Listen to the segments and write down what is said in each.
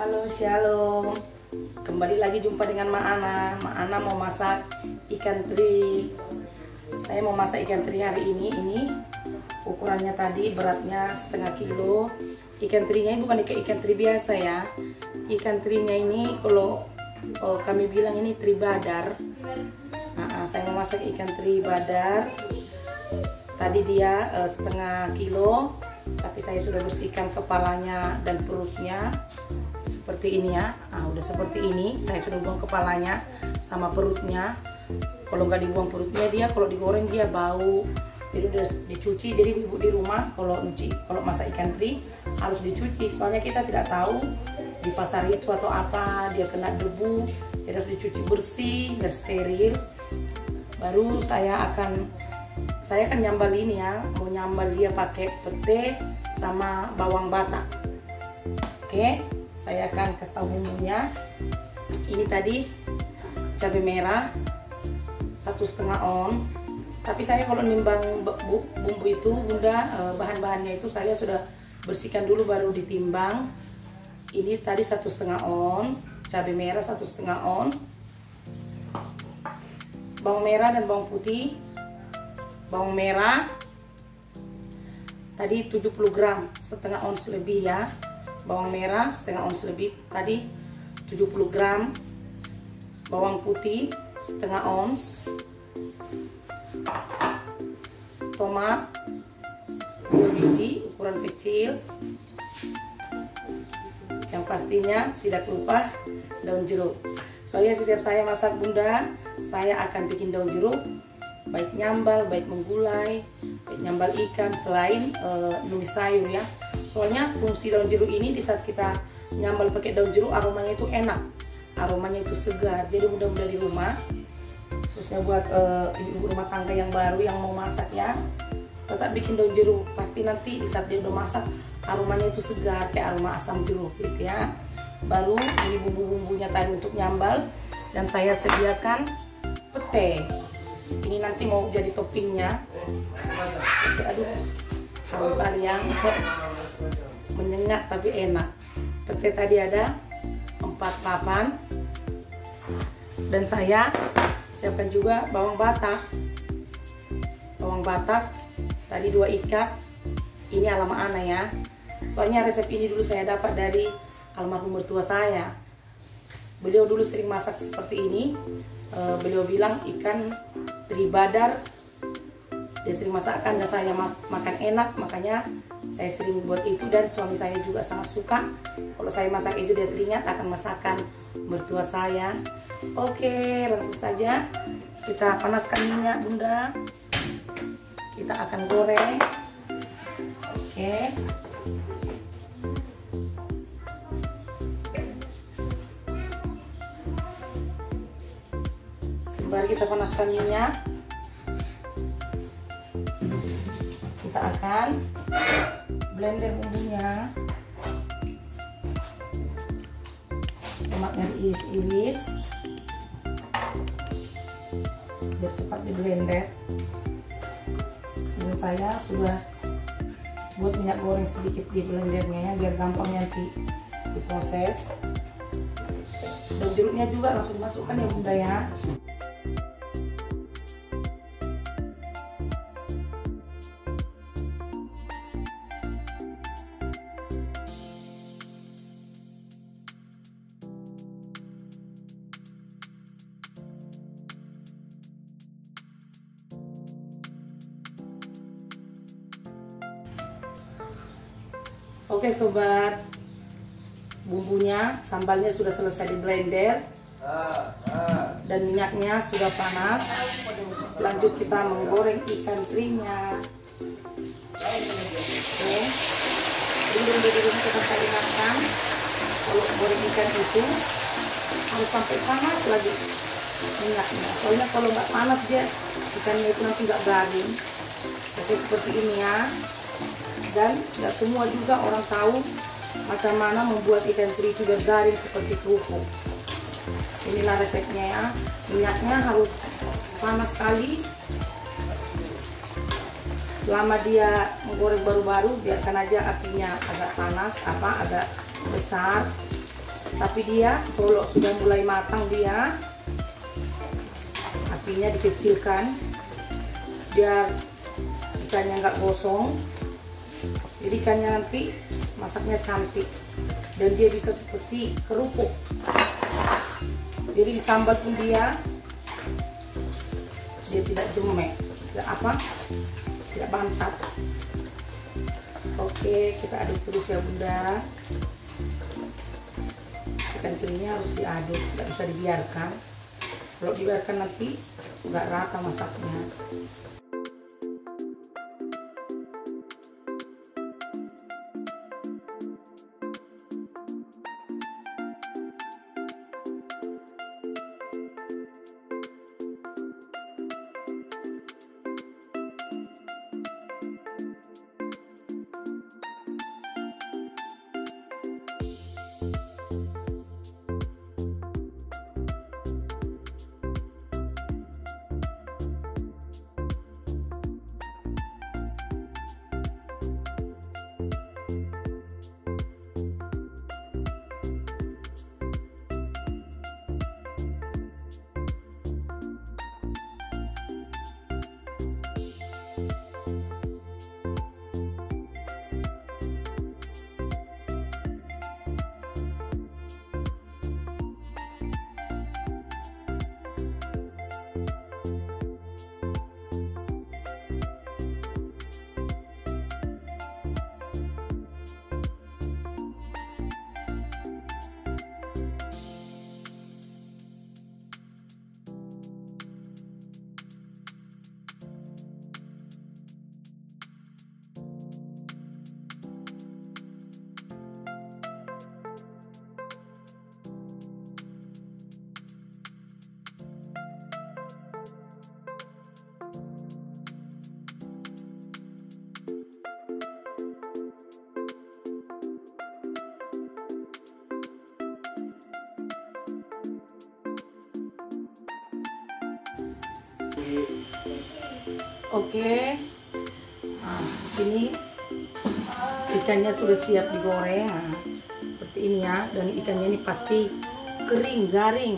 Halo, shalom. Kembali lagi jumpa dengan Mak Ana. Mak Ana mau masak ikan teri. Saya mau masak ikan teri hari ini. Ini ukurannya tadi beratnya setengah kilo. Ikan terinya ini bukan ikan teri biasa ya. Ikan terinya ini kalau kami bilang ini teri badar. Saya mau masak ikan teri badar. Tadi dia setengah kilo, tapi saya sudah bersihkan kepalanya dan perutnya. Seperti ini ya. Udah seperti ini. Saya sudah buang kepalanya sama perutnya. Kalau nggak dibuang perutnya, dia kalau digoreng dia bau. Jadi udah dicuci. Jadi ibu di rumah kalau masak ikan teri harus dicuci. Soalnya kita tidak tahu di pasar itu atau apa dia kena debu. Jadi harus dicuci bersih dan steril. Baru saya akan nyambal ini ya. Mau nyambal dia pakai pete sama bawang batak. Oke. Saya akan kasih tahu bumbunya. Ini tadi cabai merah 1,5 on. Tapi saya kalau nimbang bumbu itu, bunda, bahan-bahannya itu saya sudah bersihkan dulu baru ditimbang. Ini tadi 1,5 on, cabai merah 1,5 on, bawang merah dan bawang putih. Bawang merah tadi 70 gram, setengah ons lebih ya. Bawang merah setengah ons lebih tadi 70 gram. Bawang putih setengah ons. Tomat 2 biji ukuran kecil. Yang pastinya tidak lupa daun jeruk. Soalnya setiap saya masak bunda, saya akan bikin daun jeruk, baik nyambal, baik menggulai, baik nyambal ikan, selain numis sayur ya. Soalnya fungsi daun jeruk ini di saat kita nyambal pakai daun jeruk, aromanya itu enak, aromanya itu segar. Jadi mudah-mudahan di rumah, khususnya buat ibu rumah tangga yang baru yang mau masak ya, tetap bikin daun jeruk. Pasti nanti di saat dia udah masak, aromanya itu segar kayak aroma asam jeruk gitu ya. Baru ini bumbu-bumbunya tadi untuk nyambal, dan saya sediakan pete. Ini nanti mau jadi toppingnya. Oke, aduh, kalau kalian menyengat tapi enak. Pete tadi ada 4 papan, dan saya siapkan juga bawang batak. Bawang batak tadi 2 ikat. Ini ala Mak Ana ya. Soalnya resep ini dulu saya dapat dari almarhum mertua saya. Beliau dulu sering masak seperti ini. Beliau bilang ikan teri badar dia sering masakkan dan saya makan enak, makanya saya sering buat itu, dan suami saya juga sangat suka kalau saya masak itu. Dia teringat akan masakan mertua saya. Oke, langsung saja kita panaskan minyak bunda. Kita akan goreng. Oke, sembari kita panaskan minyak, kita akan blender bumbunya. Tomatnya diiris-iris biar cepat di blender. Dan saya sudah buat minyak goreng sedikit di blendernya ya, biar gampang nanti diproses. Dan jeruknya juga langsung dimasukkan ya bunda ya. Oke sobat, bumbunya, sambalnya sudah selesai di blender dan minyaknya sudah panas. Lanjut kita menggoreng ikan terinya. Oke, bumbu-bumbu kita ingatkan kalau goreng ikan itu harus sampai panas lagi minyaknya. Soalnya kalau nggak panas dia ikannya itu nanti nggak garing. Oke, seperti ini ya. Dan nggak semua juga orang tahu macam mana membuat ikan teri itu biar garing seperti kerupuk. Inilah resepnya ya. Minyaknya harus panas sekali. Selama dia menggoreng baru-baru, biarkan aja apinya agak panas, agak besar. Tapi dia solok sudah mulai matang dia. Apinya dikecilkan biar ikannya nggak gosong. Jadi ikannya nanti masaknya cantik dan dia bisa seperti kerupuk. Jadi sambal pun dia tidak jemek, tidak bantat. Oke, kita aduk terus ya Bunda. Ikan terinya harus diaduk, tidak bisa dibiarkan. Kalau dibiarkan nanti nggak rata masaknya. Oke, nah, ini ikannya sudah siap digoreng. Nah, seperti ini ya, dan ikannya ini pasti kering, garing.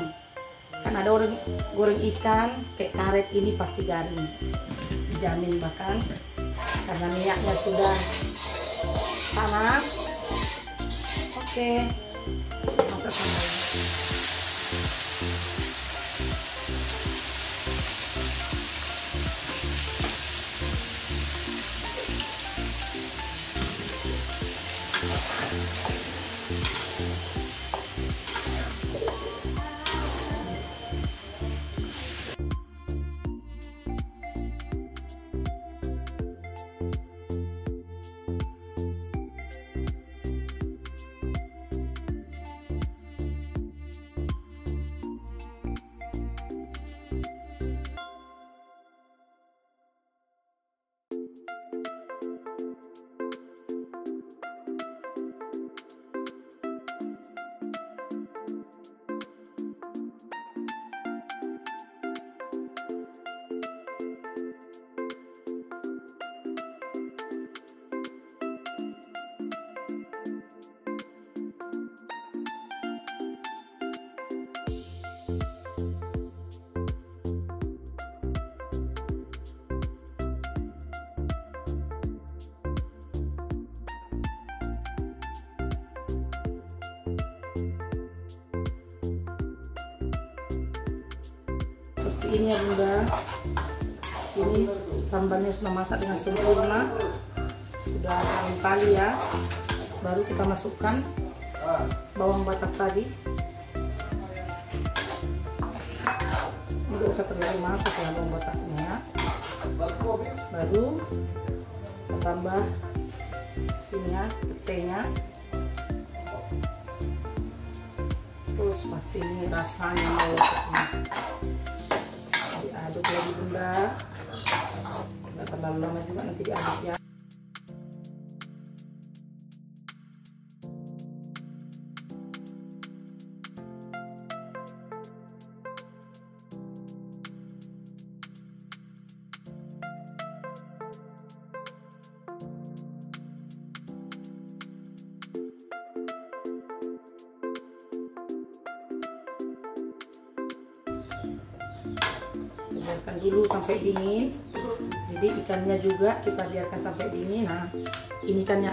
Kan ada orang goreng ikan kayak karet, ini pasti garing, dijamin bahkan karena minyaknya sudah panas. Oke, masak sambal. Ini ya Bunda, ini sambalnya sudah masak dengan sempurna, sudah kali ya. Baru kita masukkan bawang batak tadi. Nggak usah terlalu masak ya bawang bataknya. Baru kita tambah ini ya, petenya. Terus pasti ini rasanya melekat. Diaduk lagi Bunda, nggak terlalu lama juga nanti diaduk ya. biarkan dulu sampai dingin. Jadi ikannya juga kita biarkan sampai dingin. Nah, ini ikannya.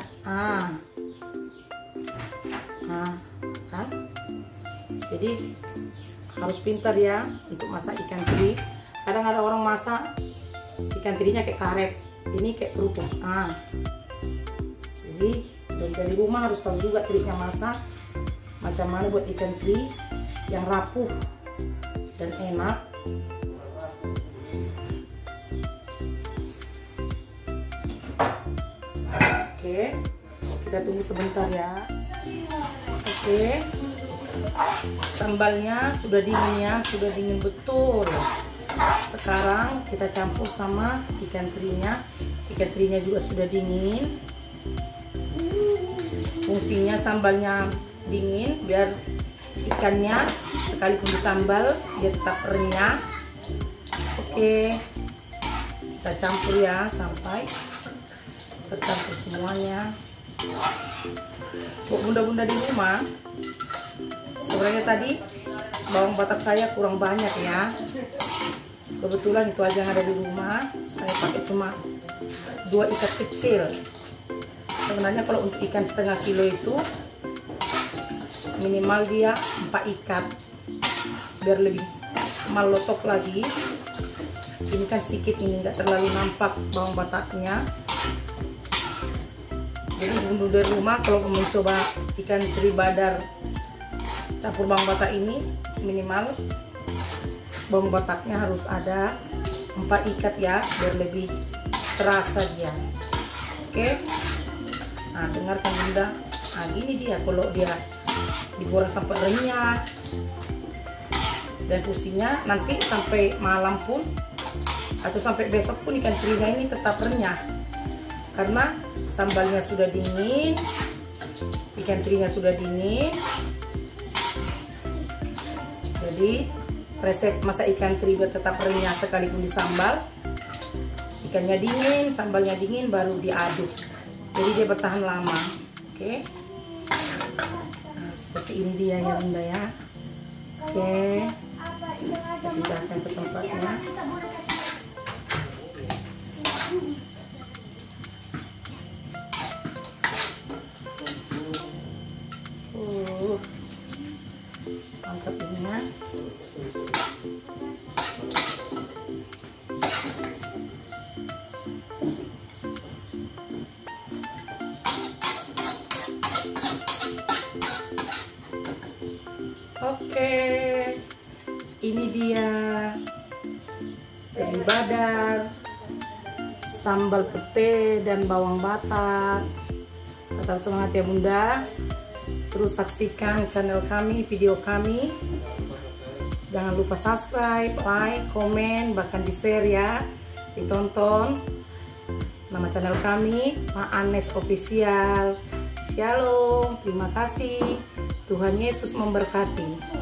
Kan? Jadi harus pintar ya untuk masak ikan teri. Kadang ada orang masak ikan terinya kayak karet, ini kayak kerupuk. Jadi dari rumah harus tahu juga triknya masak macam mana buat ikan teri yang rapuh dan enak. Oke, kita tunggu sebentar ya. Oke, sambalnya sudah dingin ya, sudah dingin betul. Sekarang kita campur sama ikan terinya. Ikan terinya juga sudah dingin. Fungsinya sambalnya dingin biar ikannya sekalipun disambal dia tetap renyah. Oke, kita campur ya sampai tercampur semuanya. Buat bunda-bunda di rumah, sebenarnya tadi bawang batak saya kurang banyak ya. Kebetulan itu aja yang ada di rumah. Saya pakai cuma 2 ikat kecil. Sebenarnya kalau untuk ikan setengah kilo itu minimal dia 4 ikat biar lebih malotok lagi. Ini kan sedikit, ini nggak terlalu nampak bawang bataknya. Jadi bumbu dari rumah kalau mencoba ikan teri badar campur bawang batak ini, minimal bawang bataknya harus ada 4 ikat ya biar lebih terasa dia. Oke, nah dengarkan bunda. Nah gini dia kalau dia digoreng sampai renyah, dan fungsinya nanti sampai malam pun atau sampai besok pun ikan terinya ini tetap renyah karena sambalnya sudah dingin, ikan terinya sudah dingin. Jadi resep masak ikan teri biar tetap renyah sekalipun disambal, ikannya dingin, sambalnya dingin, baru diaduk. Jadi dia bertahan lama. Oke, nah, seperti ini dia ya bunda ya. Oke, kita pindahkan ke tempatnya. Mantap ini ya. Oke, ini dia teri badar, sambal pete dan bawang batak. Tetap semangat ya bunda. Terus saksikan channel kami, video kami. Jangan lupa subscribe, like, komen, bahkan di share ya. Ditonton. Nama channel kami Mak Anes Official. Shalom, terima kasih. Tuhan Yesus memberkati.